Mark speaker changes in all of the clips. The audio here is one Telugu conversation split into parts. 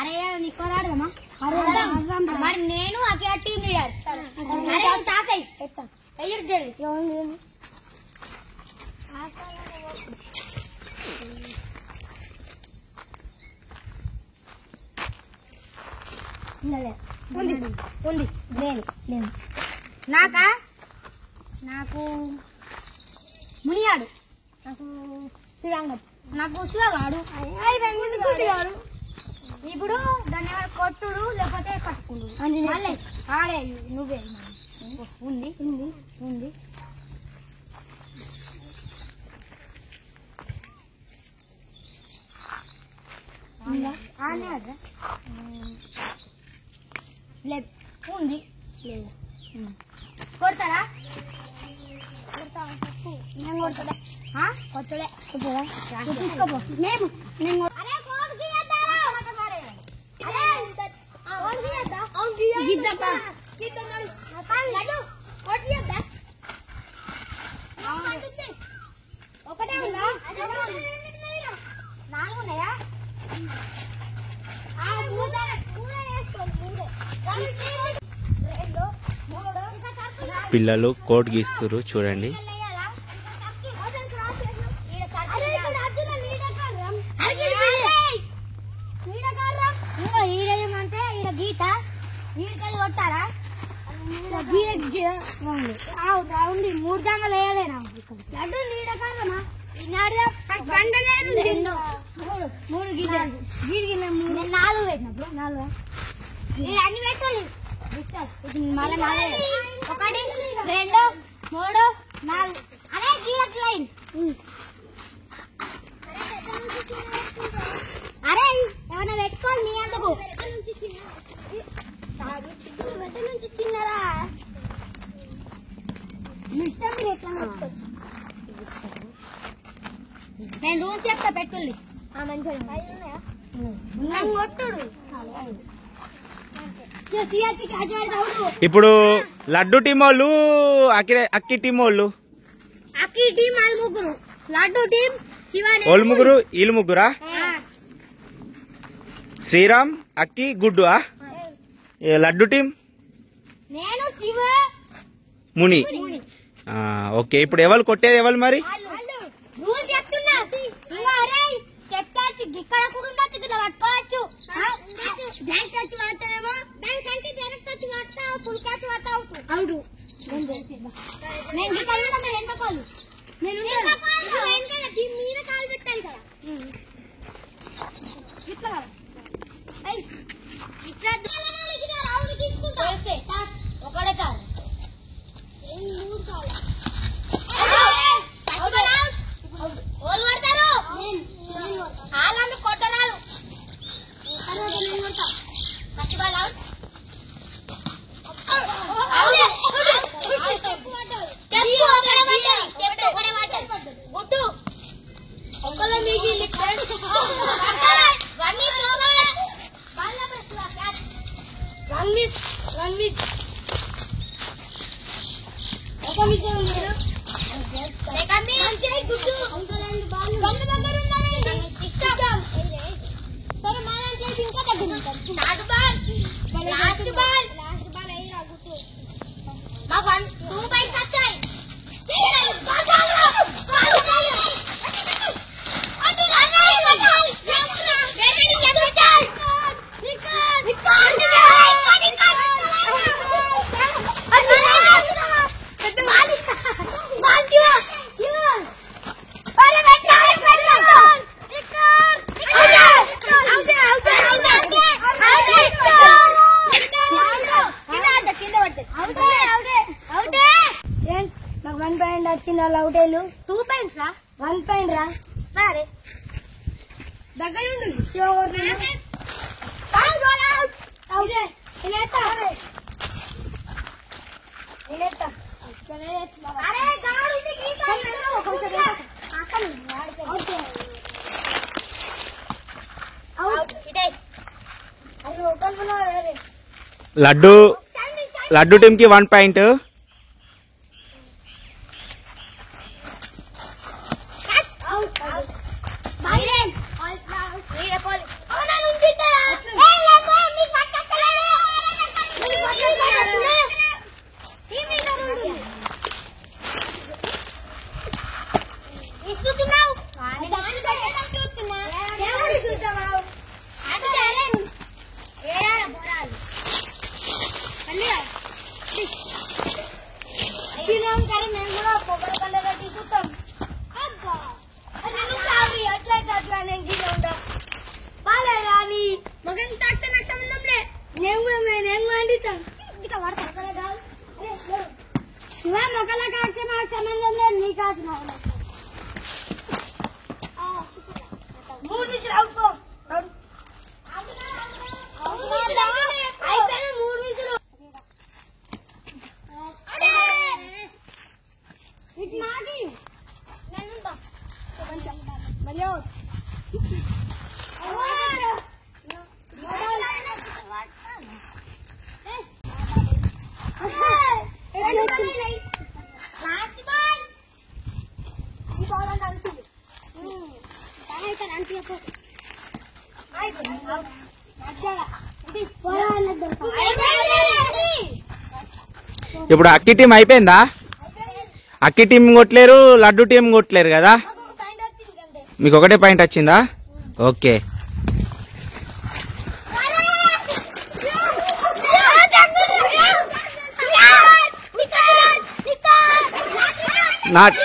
Speaker 1: అరే నీకు రాడమ్మా మరి నేను అక్కడ టీం లీడర్ తాకయ్య ఉంది ఉంది లేదు లేదు నాకా నాకు మునియాడు నాకు శ్రీరాముడు నాకు శివగాడు గాడు ఇప్పుడు దాన్ని ఎవరు కొట్టుడు లేకపోతే పట్టుకుడు మళ్ళీ ఆడే నువ్వే ఉంది ఉంది ఉంది లేదు ఉంది లేదు కొడతారా నేను కొడతా కొట్టడే తీసుకోపో మేము నేను ఒకటే ఉందా 4 ఉన్నాయా
Speaker 2: పిల్లలు కోట్ గీస్తురు చూడండి.
Speaker 1: ఈడేమంటే ఈడ గీత వీడికెళ్ళి కొట్టారా ఉంది 3 దాంగలు వేయలేనా లడ్డు నీడకారమా 3 గీతలు గీడిగిన 4 పెట్టినప్పుడు 4 అన్ని పెట్టాలి మళ్ళీ 4 1 2 3 4 అరే గీడకి లైన్ అరే ఏమన్నా పెట్టుకోవాలి నీ అందుకు తిన్నారా నేను రూల్స్ చెప్తా పెట్టుకోండి కొట్టుడు
Speaker 2: ఇప్పుడు లడ్డు టీం వాళ్ళు అక్కి టీం వాళ్ళు
Speaker 1: అక్కి టీం వాళ్ళు ముగ్గురు లడ్డు టీం
Speaker 2: వాళ్ళు ముగ్గురు వీళ్ళు ముగ్గురా శ్రీరామ్ అక్కి గుడ్డు లడ్డు టీం
Speaker 1: నేను శివ
Speaker 2: ముని ఓకే ఇప్పుడు ఎవరు కొట్టేది ఎవరు మరి
Speaker 1: చెప్తాచ్చు ఇక్కడ కూడా ఉండొచ్చు ఇట్లా పట్టుకోవచ్చు బ్యాంక్ వచ్చి పడతామో బ్యాంక్ అంటే డైరెక్ట్ వచ్చి పడతావు ఫుల్ క్యాచ్ పడతావు అవును నేను ఎంతకాలు నేను మీద కాలు పెట్టాలి కదా ఇట్లా ఇట్లా రావుడు తీసుకుంటా ఒకడే కాదు 3 సార్లు ఓళ్ళు పడతారు ఆళ్ళని కొట్టరాదు ఫస్ట్ బాల్ అవుట్ గుడ్డు ఒకళ్ళ మిగిలి ఒక విషయం గుడ్డు ఇష్టం సరే మాలంటే ఇంకా తగ్గింది లాస్ట్ బాల్ మాకు 2 పాయింట్స్ వచ్చాయి నాకు 1 పాయింట్ వచ్చింది వాళ్ళు అవుటేలు 2 పాయింట్స్ రా 1 పాయింట్ రా సరే దగ్గర ఉండు
Speaker 2: లడ్డు టీం కి 1 పాయింట్
Speaker 1: Bye then. All ఒకరిని తాకితే నాకు సంబంధం లే. నేను కూడా అండిస్తాను. ఇట్లా పడతా శివ మొక్కల కాకితే నాకు సంబంధం లేదు. నీ కాకిన 3 నిమిషాలు అవుకో. అయిపోయిన 3 నిమిషాలు. ఇటు మాకి నేనుంటా కొంచెం మళ్ళీ
Speaker 2: ఇప్పుడు అక్కి టీం అయిపోయిందా? అక్కి టీం కొట్టలేరు, లడ్డు టీం కొట్టలేరు కదా. మీకు ఒకటే పాయింట్ వచ్చిందా? ఓకే. నాట్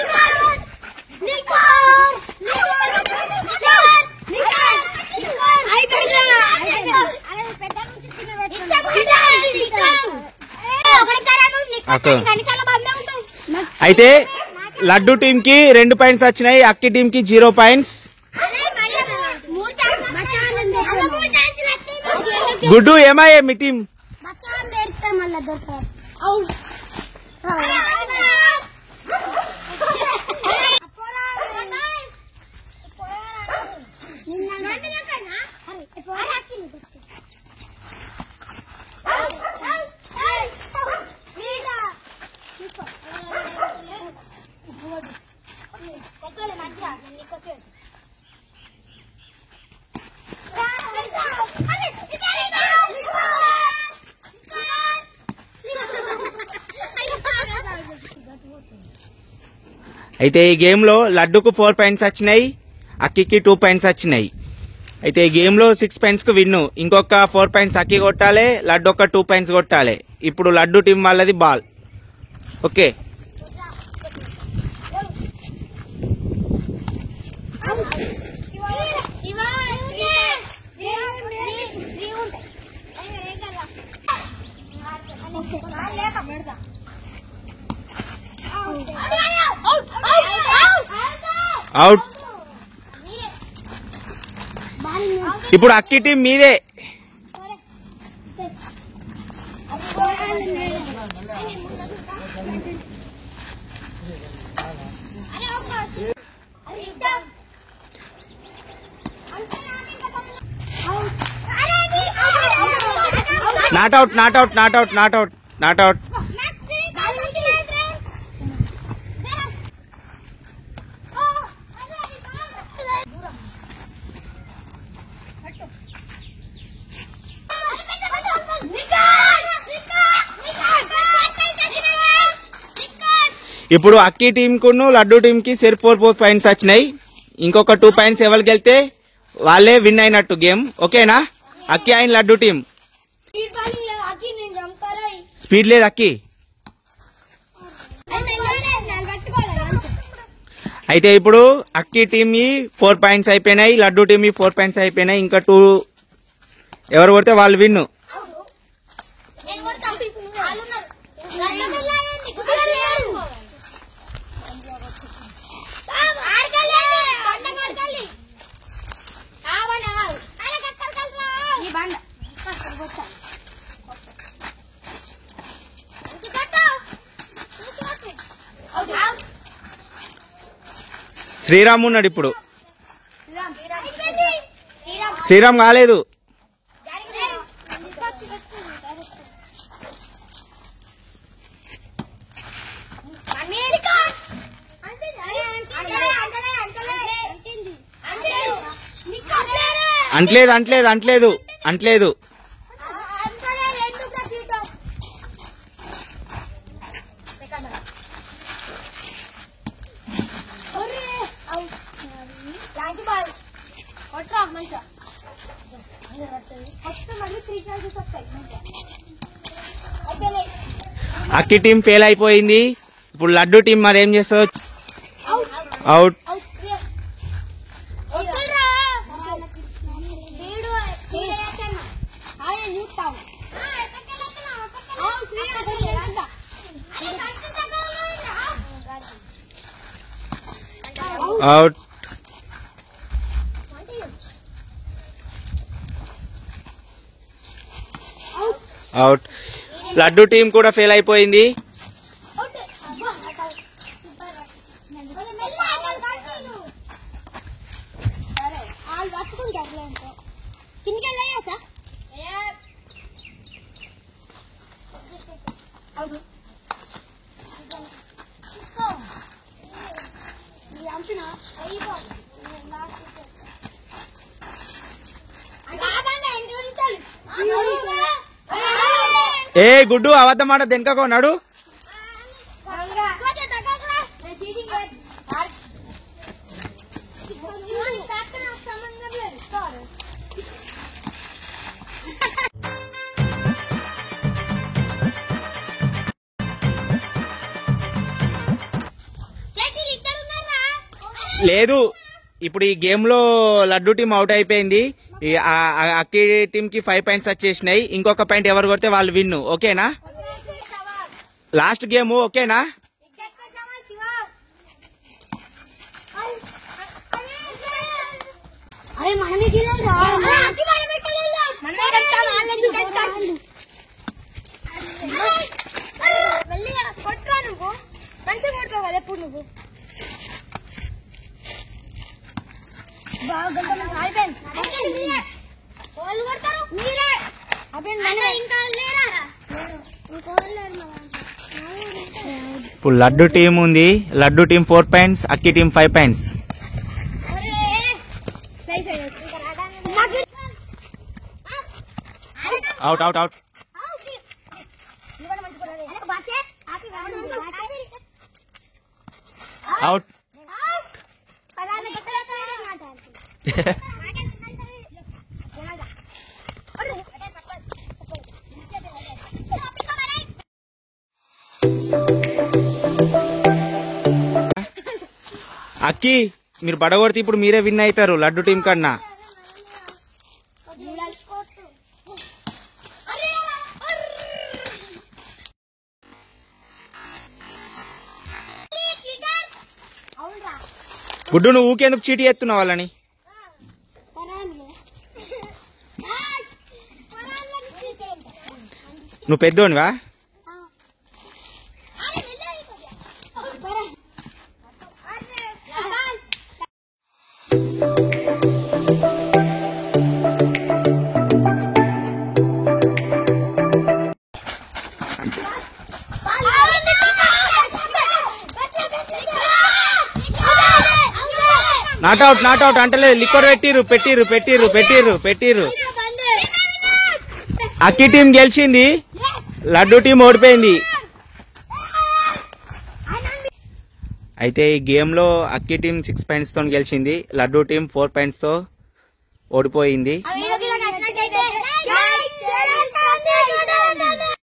Speaker 2: అయితే లడ్డు టీం కి 2 పాయింట్స్ వచ్చినాయి, అక్కి టీం కి 0 పాయింట్స్. గుడ్డు ఏమాయే మీ టీం? అయితే ఈ గేమ్ లో లడ్డుకు 4 పాయింట్స్ వచ్చినాయి, అక్కికి 2 పాయింట్స్ వచ్చినాయి. అయితే ఈ గేమ్ లో 6 పాయింట్స్ కు విన్ను. ఇంకొక 4 పాయింట్స్ అక్కి కొట్టాలి, లడ్డు ఒక 2 పాయింట్స్ కొట్టాలి. ఇప్పుడు లడ్డు టీం వాళ్ళది బాల్. ఓకే. అవుట్. ఇప్పుడు అక్కి టీం మీదే. Not out, not out, not out, not out, not out. ఇప్పుడు అక్కి టీం కును లడ్డు టీం కి సిర్ఫ్ 4 పాయింట్స్ వచ్చినాయి. ఇంకొక 2 పాయింట్స్ ఎవరికి వెళ్తే వాళ్ళే విన్ అయినట్టు గేమ్. ఓకేనా? అక్కి అయిన లడ్డు టీం. స్పీడ్ లేదు అక్కి. అయితే ఇప్పుడు అక్కి టీం 4 పాయింట్స్ అయిపోయినాయి, లడ్డు టీం 4 పాయింట్స్ అయిపోయినాయి. ఇంకా 2 ఎవరు కొడితే వాళ్ళు విన్ను. శ్రీరామ్ ఉన్నాడు ఇప్పుడు. శ్రీరామ్ కాలేదు. అంటలేదు అంటలేదు అంటలేదు అంటలేదు. అక్కి టీం ఫెయిల్ అయిపోయింది. ఇప్పుడు లడ్డు టీం మరి ఏం చేస్తుందో. Out. Out out laddu team కూడా ఫెయిల్ అయిపోయింది. ఏ గుడ్డు అబద్ధం మాట దెనకన్నాడు. లేదు ఇప్పుడు ఈ గేమ్ లో లడ్డు టీం అవుట్ అయిపోయింది. అక్కి టీం కి 5 పాయింట్స్ వచ్చేసినాయి. ఇంకొక పాయింట్ ఎవరు కొడితే వాళ్ళు విన్. ఓకేనా? లాస్ట్ గేమ్ ఓకేనా?
Speaker 1: ఎప్పుడు నువ్వు
Speaker 2: ఇప్పుడు లడ్డు టీం ఉంది. లడ్డు టీం 4 పాయింట్స్, అక్కి team 5 points. Out out out out. అక్కి మీరు పడగొడితే ఇప్పుడు మీరే విన్ అవుతారు లడ్డు టీం కన్నా. గుడ్డు నువ్వు ఊకేందుకు చీటీ ఎత్తున్నావు వాళ్ళని? నువ్వు పెద్దోనివా? నాట్అవుట్ నాట్అవుట్ అంటలేదు. లిక్కర్ పెట్టిర్రు. అక్కి టీం గెలిచింది, లడ్డు టీం ఓడిపోయింది. అయితే ఈ గేమ్ లో అక్కి టీం 6 పాయింట్స్ తో గెలిచింది, లడ్డు టీం 4 పాయింట్స్ తో ఓడిపోయింది.